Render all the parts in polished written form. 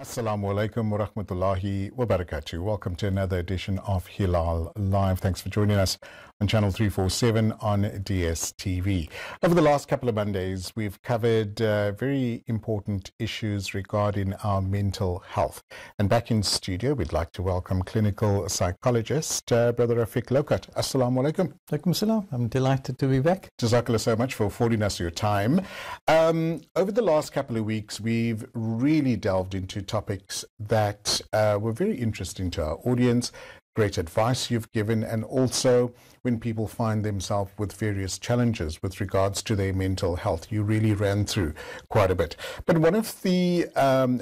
Assalamu alaikum wa rahmatullahi wa barakatuh. Welcome to another edition of Hilaal Live. Thanks for joining us on Channel 347 on DSTV. Over the last couple of Mondays, we've covered very important issues regarding our mental health. And back in studio, we'd like to welcome clinical psychologist, Brother Rafiq. Lockhat. Assalamu alaikum. Alaikum salam. I'm delighted to be back. Jazakallah so much for affording us your time. Over the last couple of weeks, we've really delved into topics that were very interesting to our audience, great advice you've given, and also when people find themselves with various challenges with regards to their mental health. You really ran through quite a bit. But one of the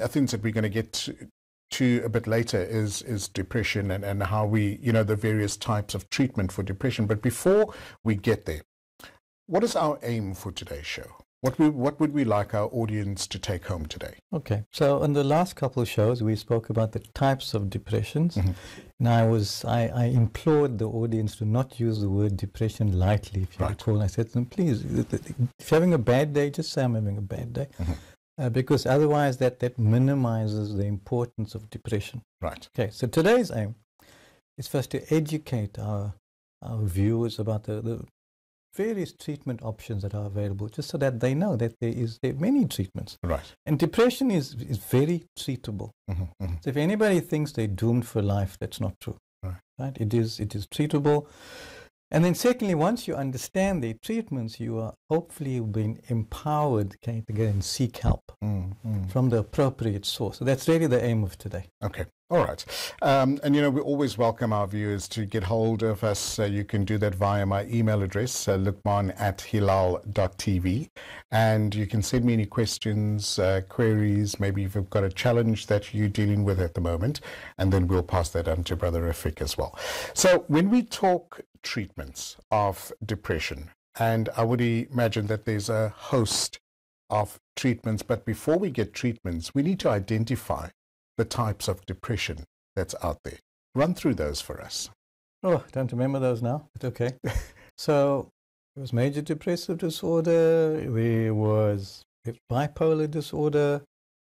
things that we're going to get to a bit later is depression and how we, the various types of treatment for depression. But before we get there, what is our aim for today's show? What would we like our audience to take home today? Okay, so on the last couple of shows, we spoke about the types of depressions. Mm-hmm. And I implored the audience to not use the word depression lightly, if you recall. I said to them, please, if you're having a bad day, just say I'm having a bad day. Mm-hmm. Because otherwise that minimizes the importance of depression. Right. Okay, so today's aim is for us to educate our viewers about the various treatment options that are available, just so that they know that there are many treatments. Right. And depression is very treatable. Mm-hmm, mm-hmm. So if anybody thinks they're doomed for life, that's not true. Right? It is treatable. And then secondly, once you understand the treatments, you are hopefully being empowered to go and seek help from the appropriate source. So that's really the aim of today. Okay. All right. And, we always welcome our viewers to get hold of us. You can do that via my email address, lukman@hilaal.tv. And you can send me any questions, queries, maybe if you've got a challenge that you're dealing with at the moment, and then we'll pass that on to Brother Rafiq as well. So when we talk treatments of depression, and I would imagine that there's a host of treatments, but before we get treatments, we need to identify the types of depression that's out there. Run through those for us. Oh, don't remember those now, but okay. So it was major depressive disorder, there was bipolar disorder,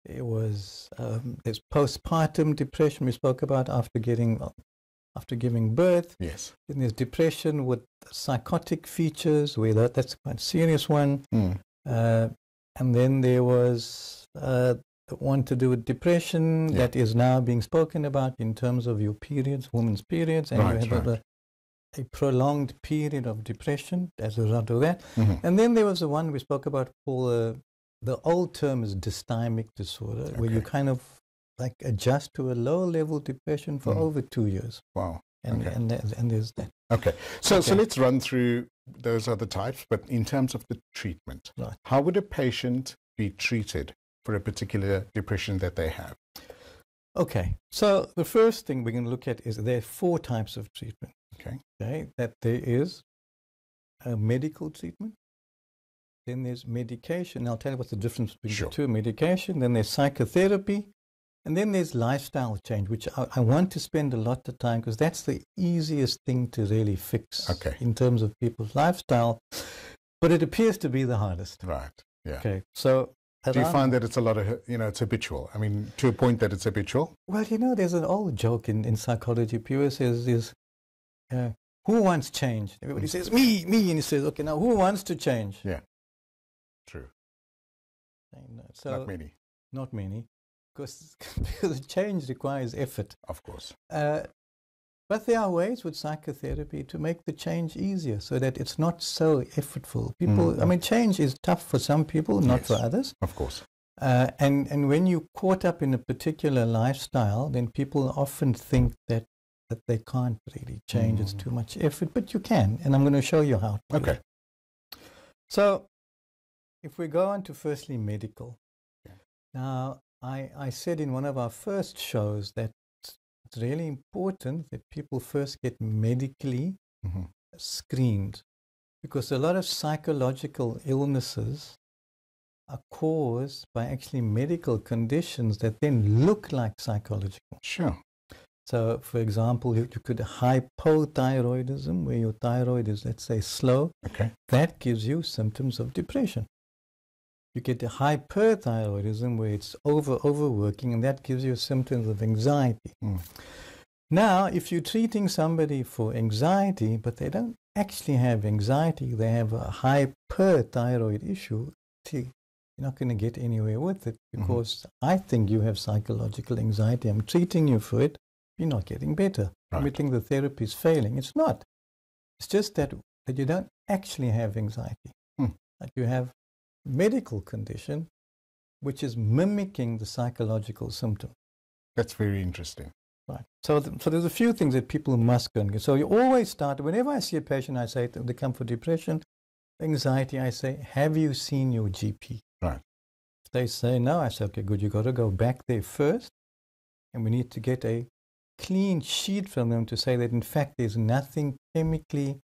it was there's postpartum depression we spoke about after giving birth. Yes. Then there's depression with psychotic features, where that's quite a serious one. And then there was the one to do with depression that is now being spoken about in terms of your periods, women's periods, and you have a prolonged period of depression as a result of that. Mm-hmm. And then there was the one we spoke about called, the old term is dysthymic disorder, where you kind of like adjust to a low-level depression for over 2 years. Wow. And there's that. Okay. So let's run through those other types, but in terms of the treatment, how would a patient be treated for a particular depression that they have? Okay. So the first thing we're going to look at is there are 4 types of treatment. Okay. That there is a medical treatment, then there's medication. I'll tell you what's the difference between the two. Medication, then there's psychotherapy, and then there's lifestyle change, which I want to spend a lot of time, because that's the easiest thing to really fix in terms of people's lifestyle, but it appears to be the hardest. Right. Yeah. Okay. So do you find that it's a lot of, it's habitual? I mean, to a point that it's habitual? Well, there's an old joke in psychology. People says, who wants change? Everybody says, me, and he says, okay, now who wants to change? Yeah. True. So, Not many. Because change requires effort. Of course. But there are ways with psychotherapy to make the change easier, so that it's not so effortful. People, I mean, change is tough for some people, not for others. Of course. And when you're caught up in a particular lifestyle, then people often think that they can't really change. It's too much effort, but you can, and I'm going to show you how. Okay. So if we go on to firstly medical. Now, I said in one of our first shows that it's really important that people first get medically screened, because a lot of psychological illnesses are caused by actually medical conditions that then look like psychological. Sure. So, for example, you could hypothyroidism, where your thyroid is, let's say, slow. Okay. That gives you symptoms of depression. You get a hyperthyroidism where it's overworking, and that gives you symptoms of anxiety. Now, if you're treating somebody for anxiety, but they don't actually have anxiety, they have a hyperthyroid issue, you're not going to get anywhere with it, because I think you have psychological anxiety. I'm treating you for it. You're not getting better. Right. We think the therapy is failing. It's not. It's just that you don't actually have anxiety. That you have medical condition which is mimicking the psychological symptom. That's very interesting. Right. So there's a few things that people must go and get. So you always start, whenever I see a patient, I say they come for depression, anxiety, I say, have you seen your GP? Right. If they say no, I say, okay, good, you got to go back there first, and we need to get a clean sheet from them to say that in fact there's nothing chemically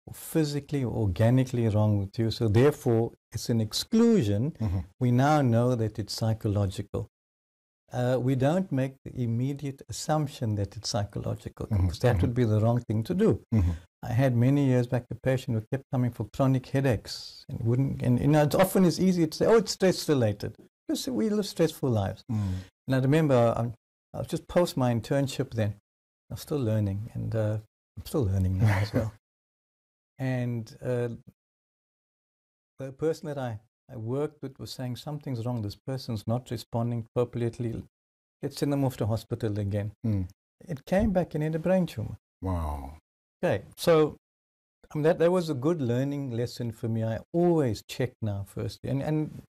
or physically or organically wrong with you, so therefore it's an exclusion. We now know that it's psychological. We don't make the immediate assumption that it's psychological, because that would be the wrong thing to do. I had many years back a patient who kept coming for chronic headaches and wouldn't, and you know, it's often it's easy to say, oh, it's stress related, because we live stressful lives. And I remember I was just post my internship then. I'm still learning, and I'm still learning now as well. And the person that I worked with was saying something's wrong. This person's not responding appropriately. Let's send them off to hospital again. It came back and had a brain tumor. Wow. Okay, so that was a good learning lesson for me. I always check now firstly, and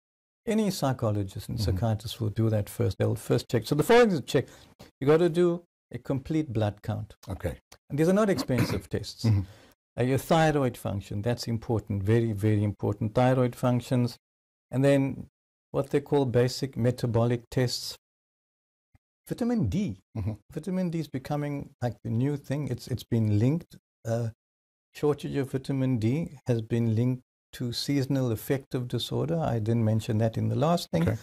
any psychologist and psychiatrist will do that first. They'll first check. So the following is check. You got to do a complete blood count. Okay. And these are not expensive tests. Your thyroid function, that's important, very, very important. Thyroid functions. And then what they call basic metabolic tests. Vitamin D. Vitamin D is becoming like the new thing. It's been linked. Shortage of vitamin D has been linked to seasonal affective disorder. I didn't mention that in the last thing. Okay.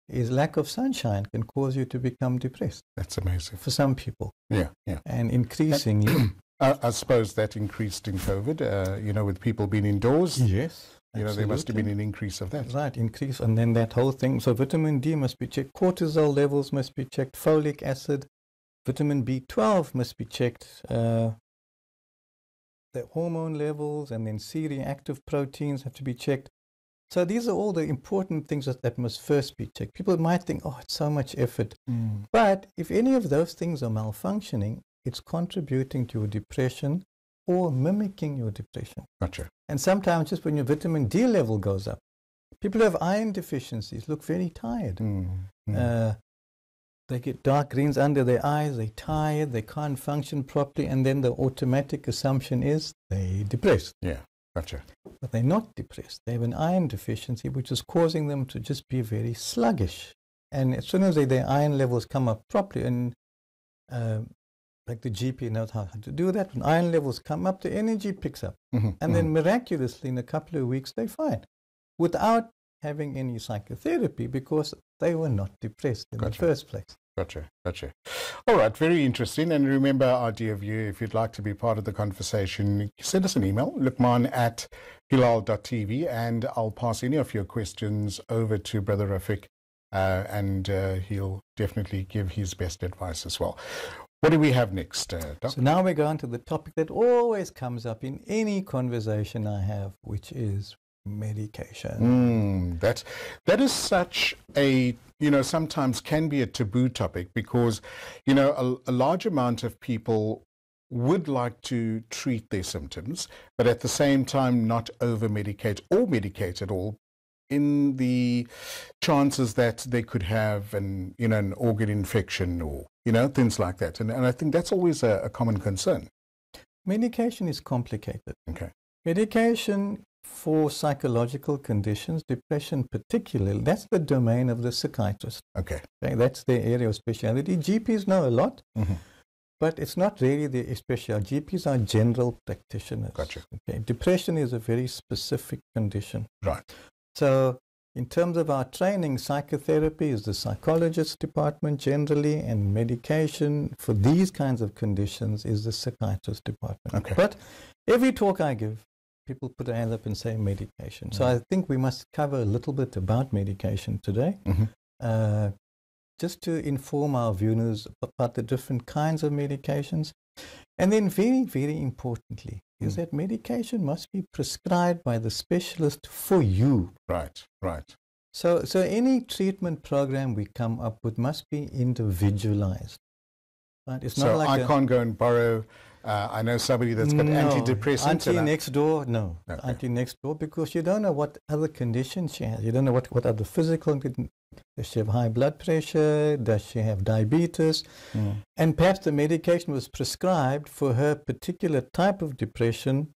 Is lack of sunshine can cause you to become depressed. That's amazing. For some people. Yeah. And increasingly... I suppose that increased in COVID, you know, with people being indoors. Yes. You know, there must have been an increase of that. Right, increase. And then that whole thing. So vitamin D must be checked. Cortisol levels must be checked. Folic acid. Vitamin B12 must be checked. The hormone levels, and then C-reactive proteins have to be checked. So these are all the important things that must first be checked. People might think, oh, it's so much effort. But if any of those things are malfunctioning, it's contributing to your depression or mimicking your depression. Gotcha. And sometimes just when your vitamin D level goes up, people who have iron deficiencies look very tired. They get dark greens under their eyes, they're tired, they can't function properly, and then the automatic assumption is they're depressed. Yeah, gotcha. But they're not depressed. They have an iron deficiency, which is causing them to just be very sluggish. And as soon as their iron levels come up properly, and like the GP knows how to do that, when iron levels come up, the energy picks up. And then miraculously, in a couple of weeks, they're fine, without having any psychotherapy, because they were not depressed in the first place. Gotcha. All right, very interesting. And remember, our dear viewer, if you'd like to be part of the conversation, send us an email, lukman@hilaal.tv, and I'll pass any of your questions over to Brother Rafiq, and he'll definitely give his best advice as well. What do we have next, Doc? So now we go on to the topic that always comes up in any conversation I have, which is medication. That is such a, you know, sometimes can be a taboo topic, because, you know, a large amount of people would like to treat their symptoms, but at the same time not over-medicate or medicate at all, in the chances that they could have an organ infection or, you know, things like that. And I think that's always a common concern. Medication is complicated. Okay. Medication for psychological conditions, depression particularly, that's the domain of the psychiatrist. Okay. That's their area of specialty. GPs know a lot, but it's not really their specialty. GPs are general practitioners. Gotcha. Okay. Depression is a very specific condition. Right. So in terms of our training, psychotherapy is the psychologist department generally, and medication for these kinds of conditions is the psychiatrist department. Okay. But every talk I give, people put their hands up and say medication. So I think we must cover a little bit about medication today, just to inform our viewers about the different kinds of medications. And then very, very importantly, is that medication must be prescribed by the specialist for you. Right, right. So any treatment program we come up with must be individualized. Right? It's not like I can't go and borrow, I know somebody that's got antidepressants. Auntie next door, no. Okay. Auntie next door, because you don't know what other conditions she has. You don't know what other physical conditions. Does she have high blood pressure? Does she have diabetes? And perhaps the medication was prescribed for her particular type of depression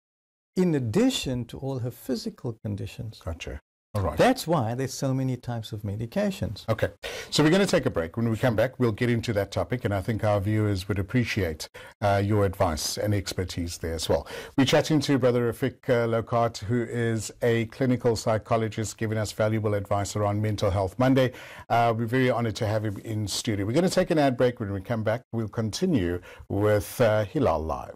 in addition to all her physical conditions. Gotcha. All right. That's why there's so many types of medications. Okay. So we're going to take a break. When we come back, we'll get into that topic, and I think our viewers would appreciate your advice and expertise there as well. We're chatting to Brother Rafiq Lockhat, who is a clinical psychologist, giving us valuable advice around Mental Health Monday. We're very honored to have him in studio. We're going to take an ad break. When we come back, we'll continue with Hilaal Live.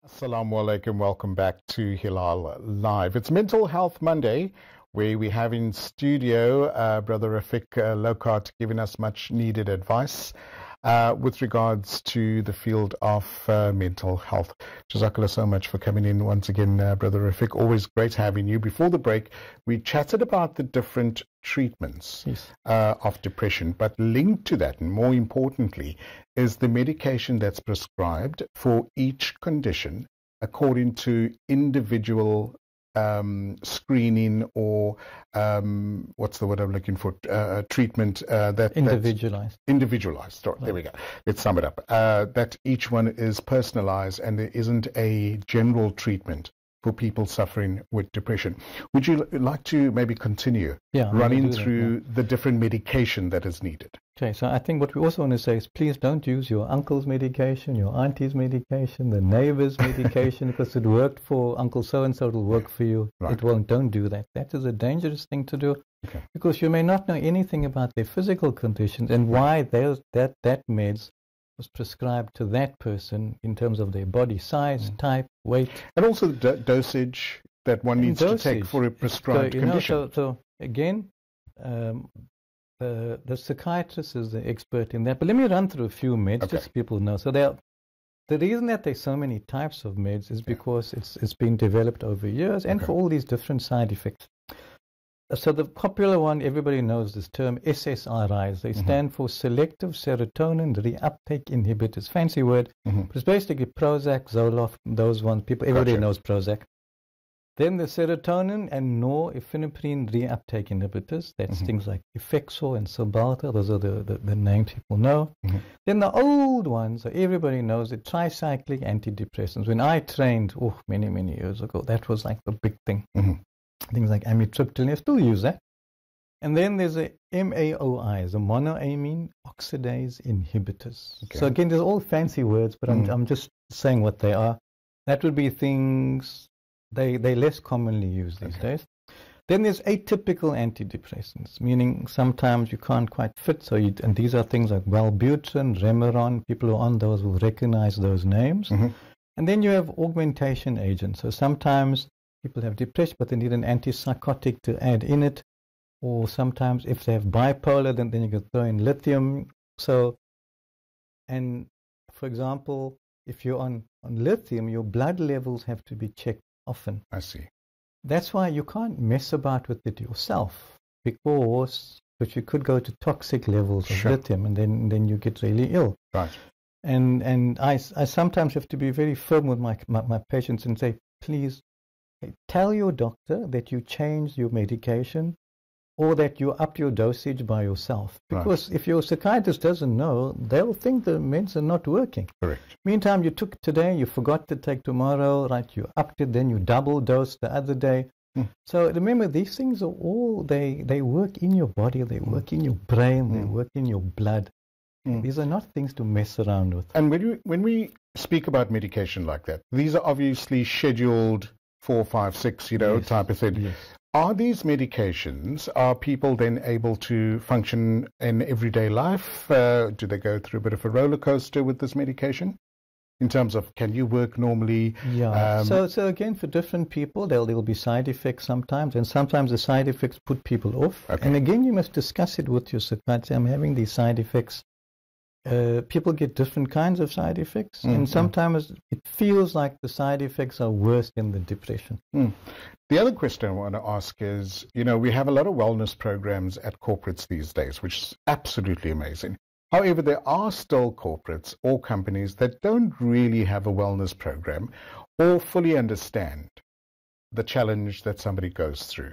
Assalamu alaikum, welcome back to Hilaal Live. It's Mental Health Monday, where we have in studio Brother Rafiq Lockhat giving us much needed advice with regards to the field of mental health. Jazakallah so much for coming in once again, Brother Rafiq. Always great having you. Before the break, we chatted about the different treatments of depression, but linked to that, and more importantly, is the medication that's prescribed for each condition according to individual screening or what's the word I'm looking for? Treatment that individualized. Individualized. Right. There we go. Let's sum it up. That each one is personalized, and there isn't a general treatment for people suffering with depression. Would you like to maybe continue running through the different medication that is needed? Okay, so I think what we also want to say is please don't use your uncle's medication, your auntie's medication, the neighbor's medication, because it worked for Uncle so-and-so, it'll work for you. Right. It won't. Don't do that. That is a dangerous thing to do, because you may not know anything about their physical conditions and why that meds was prescribed to that person in terms of their body size, type, weight. And also the dosage that one needs to take for a prescribed condition. So again, the psychiatrist is the expert in that. But let me run through a few meds, just so people know. So the reason that there's so many types of meds is because it's been developed over years and for all these different side effects. So the popular one, everybody knows this term, SSRIs. They stand for selective serotonin reuptake inhibitors. Fancy word. But it's basically Prozac, Zoloft, those ones. Everybody knows Prozac. Then the serotonin and norepinephrine reuptake inhibitors. That's things like Effexor and Cymbalta. Those are the names people know. Then the old ones, everybody knows it, tricyclic antidepressants. When I trained, many, many years ago, that was like the big thing. Things like amitriptyline, I still use that. And then there's the MAOIs, the monoamine oxidase inhibitors. So again, there's all fancy words, but I'm just saying what they are. That would be things they're less commonly used these days. Then there's atypical antidepressants, meaning sometimes you can't quite fit. And these are things like Wellbutrin, Remeron. People who are on those will recognize those names. And then you have augmentation agents. So sometimes people have depression, but they need an antipsychotic to add in it. Or sometimes if they have bipolar, then you can throw in lithium. And for example, if you're on lithium, your blood levels have to be checked often. I see. That's why you can't mess about with it yourself, because you could go to toxic levels of lithium, and then you get really ill. Right. And I sometimes have to be very firm with my patients and say, please, tell your doctor that you changed your medication or that you upped your dosage by yourself. Because if your psychiatrist doesn't know, they'll think the meds are not working. Correct. Meantime, you took today, you forgot to take tomorrow, right? You upped it, then you double dosed the other day. So remember, these things are all, they work in your body, they work in your brain, they work in your blood. These are not things to mess around with. And when we speak about medication like that, these are obviously scheduled 4, 5, 6, type of thing. Yes. Are these medications, are people then able to function in everyday life? Do they go through a bit of a roller coaster with this medication? in terms of can you work normally? Yeah. So again, for different people, there'll be side effects sometimes, and sometimes the side effects put people off. Okay. And again, you must discuss it with your psychiatrist. I'm having these side effects. People get different kinds of side effects, and sometimes it feels like the side effects are worse than the depression. The other question I want to ask is, we have a lot of wellness programs at corporates these days, which is absolutely amazing. However, there are still corporates or companies that don't really have a wellness program or fully understand the challenge that somebody goes through.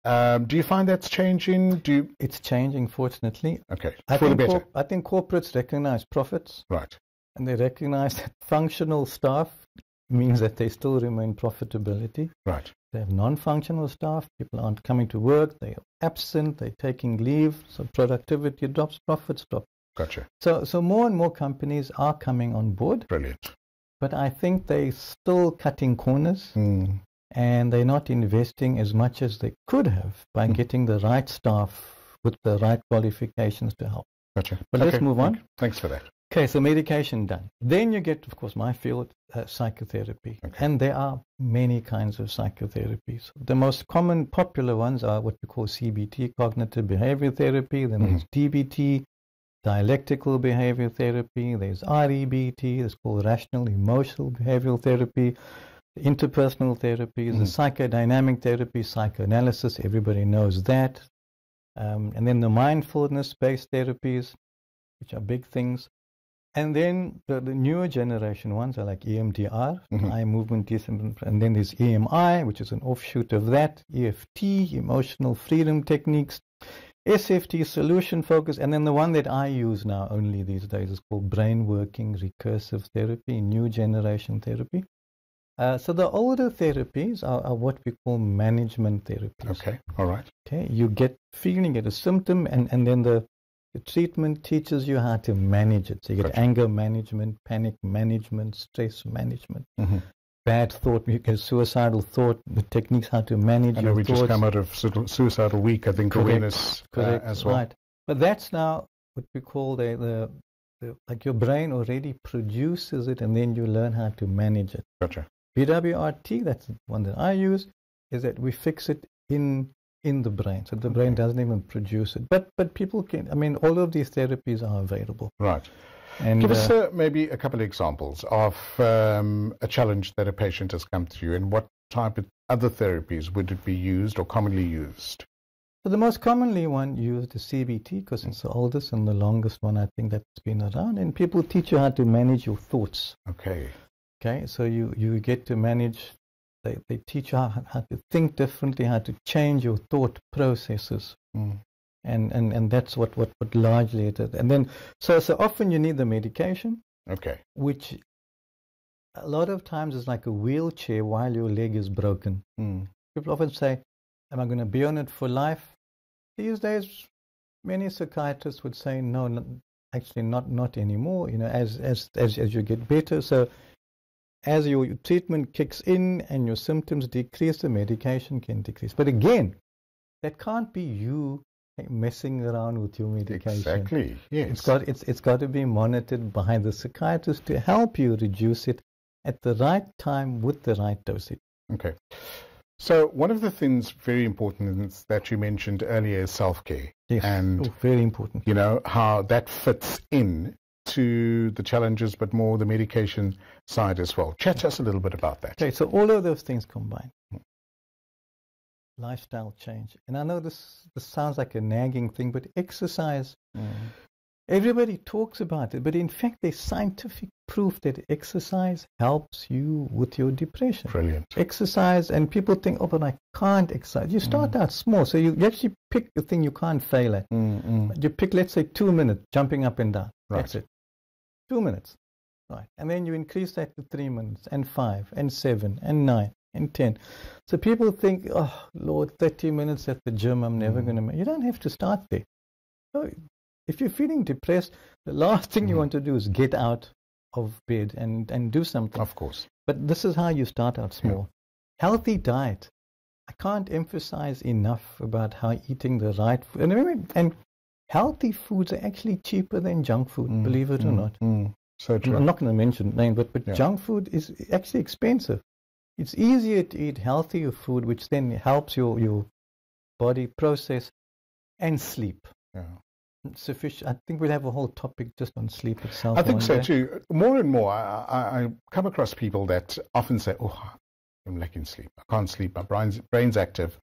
Do you find that's changing? It's changing, fortunately. Okay, for the better. I think corporates recognize profits. Right. And they recognize that functional staff means that they still remain profitability. Right. They have non-functional staff. People aren't coming to work. They are absent. They're taking leave. So productivity drops, profits drop. Gotcha. So more and more companies are coming on board. Brilliant. But I think they're still cutting corners. And they're not investing as much as they could have by getting the right staff with the right qualifications to help. Gotcha. But let's move on. Thanks for that. Okay, so medication done. Then you get, of course, my field, psychotherapy. Okay. And there are many kinds of psychotherapies. The most common, popular ones are what we call CBT, cognitive behavior therapy. Then there's DBT, dialectical behavior therapy. There's REBT, it's called rational emotional behavioral therapy. Interpersonal therapies, the psychodynamic therapy, psychoanalysis, everybody knows that. And then the mindfulness-based therapies, which are big things. And then the newer generation ones are like EMDR, eye movement desensitization, and then there's EMI, which is an offshoot of that, EFT, emotional freedom techniques, SFT, solution focus, and then the one that I use now only these days is called brain working recursive therapy, new generation therapy. So the older therapies are what we call management therapies. Okay, all right. Okay, you get a symptom, and then the treatment teaches you how to manage it. So you get anger management, panic management, stress management, bad thought, suicidal thought, the techniques how to manage your thoughts. We just come out of suicidal week, I think, awareness as well. Right, but that's now what we call like your brain already produces it, and then you learn how to manage it. Gotcha. BWRT, that's the one that I use, is that we fix it in the brain. So the brain doesn't even produce it. But people can, all of these therapies are available. Right. And give us maybe a couple of examples of a challenge that a patient has come to you, and what type of other therapies would it be used or commonly used? So the most commonly one used is CBT, because it's the oldest and the longest one I think that's been around. And people teach you how to manage your thoughts. Okay, so you get to manage, they teach you how to think differently, how to change your thought processes. And that's what largely it is. And then, so often you need the medication, which a lot of times is like a wheelchair while your leg is broken. People often say, am I going to be on it for life? These days, many psychiatrists would say, no, actually not anymore, as you get better. So as your treatment kicks in and your symptoms decrease, the medication can decrease. But again, that can't be you messing around with your medication. Exactly, yes. It's got to be monitored by the psychiatrist to help you reduce it at the right time with the right dosage. Okay. So one of the things very important that you mentioned earlier is self-care. Yes, and very important. How that fits in to the challenges, but more the medication side as well. Chat to us a little bit about that. Okay, so all of those things combined. Lifestyle change. And I know this sounds like a nagging thing, but exercise, everybody talks about it, but in fact there's scientific proof that exercise helps you with your depression. Brilliant. Exercise, and people think, oh, but I can't exercise. You start out small, so you actually pick the thing you can't fail at. You pick, let's say, 2 minutes, jumping up and down. Right. That's it. 2 minutes. Right. And then you increase that to 3 minutes, and 5, and 7, and 9, and 10. So people think, oh, Lord, 30 minutes at the gym, I'm never going to make. You don't have to start there. So if you're feeling depressed, the last thing you want to do is get out of bed and do something. Of course. But this is how you start out small. Healthy diet. I can't emphasize enough about how eating the right food. And healthy foods are actually cheaper than junk food, believe it or not. So true. I'm not going to mention name, but junk food is actually expensive. It's easier to eat healthier food, which then helps your body process and sleep. Yeah. Sufficient. I think we'll have a whole topic just on sleep itself. I think so too. More and more, I come across people that often say, "Oh, I'm lacking sleep. I can't sleep. My brain's active.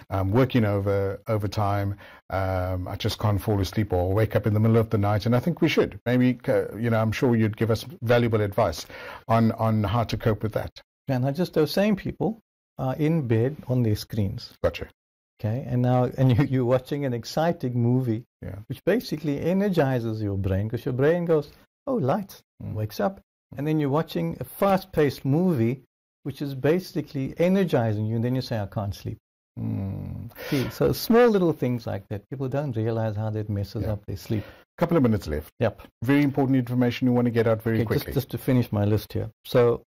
I'm working overtime. I just can't fall asleep or wake up in the middle of the night." And I think we should. Maybe I'm sure you'd give us valuable advice on how to cope with that. And those same people are in bed on their screens. Gotcha. Okay, and you're watching an exciting movie, which basically energizes your brain, because your brain goes, "Oh, lights," wakes up, and then you're watching a fast-paced movie, which is basically energizing you, and then you say, "I can't sleep." See, so small little things like that, people don't realize how that messes up their sleep. Couple of minutes left. Yep. Very important information you want to get out very quickly. Just to finish my list here. So,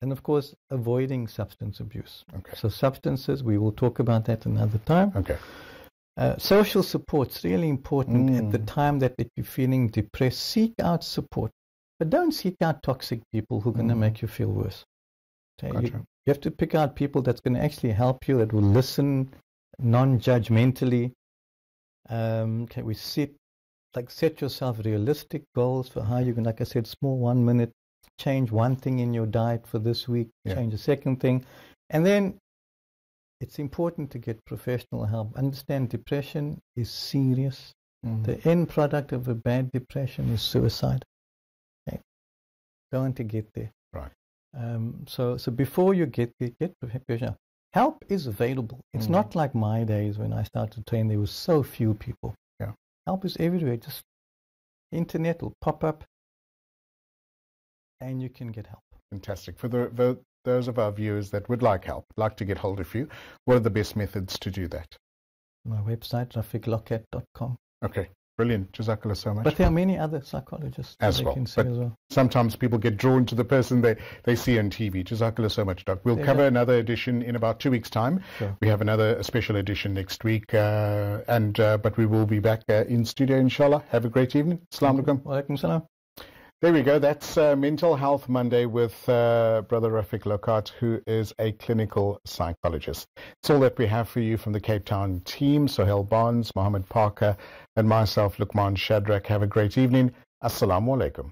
and of course, avoiding substance abuse. Okay. So substances, we will talk about that another time. Okay. Social support's really important at the time that you're feeling depressed. Seek out support, but don't seek out toxic people who are going to make you feel worse. Okay? Gotcha. You have to pick out people that's going to actually help you, that will listen non-judgmentally. Set yourself realistic goals for how you can, like I said, small 1 minute, change one thing in your diet for this week, change a second thing. And then it's important to get professional help. Understand depression is serious. The end product of a bad depression is suicide. Okay? Don't want to get there. Right. So before you get there, get professional help. Is available. It's not like my days when I started to train. There were so few people. Yeah. Help is everywhere. Just internet will pop up, and you can get help. Fantastic. For those of our viewers that would like help, like to get hold of you, what are the best methods to do that? My website, rafiqlockhat.com. Okay, brilliant. Jazakallah so much. But there are many other psychologists as well. Sometimes people get drawn to the person they see on TV. Jazakallah so much, Doc. We'll cover another edition in about 2 weeks' time. Sure. We have another special edition next week, but we will be back in studio, inshallah. Have a great evening. Assalamu alaikum. Wa alaikum salam. There we go. That's Mental Health Monday with Brother Rafiq Lockhat, who is a clinical psychologist. It's all that we have for you from the Cape Town team. Sohail Barnes, Mohammed Parker, and myself, Luqman Shadrack. Have a great evening. Assalamu alaikum.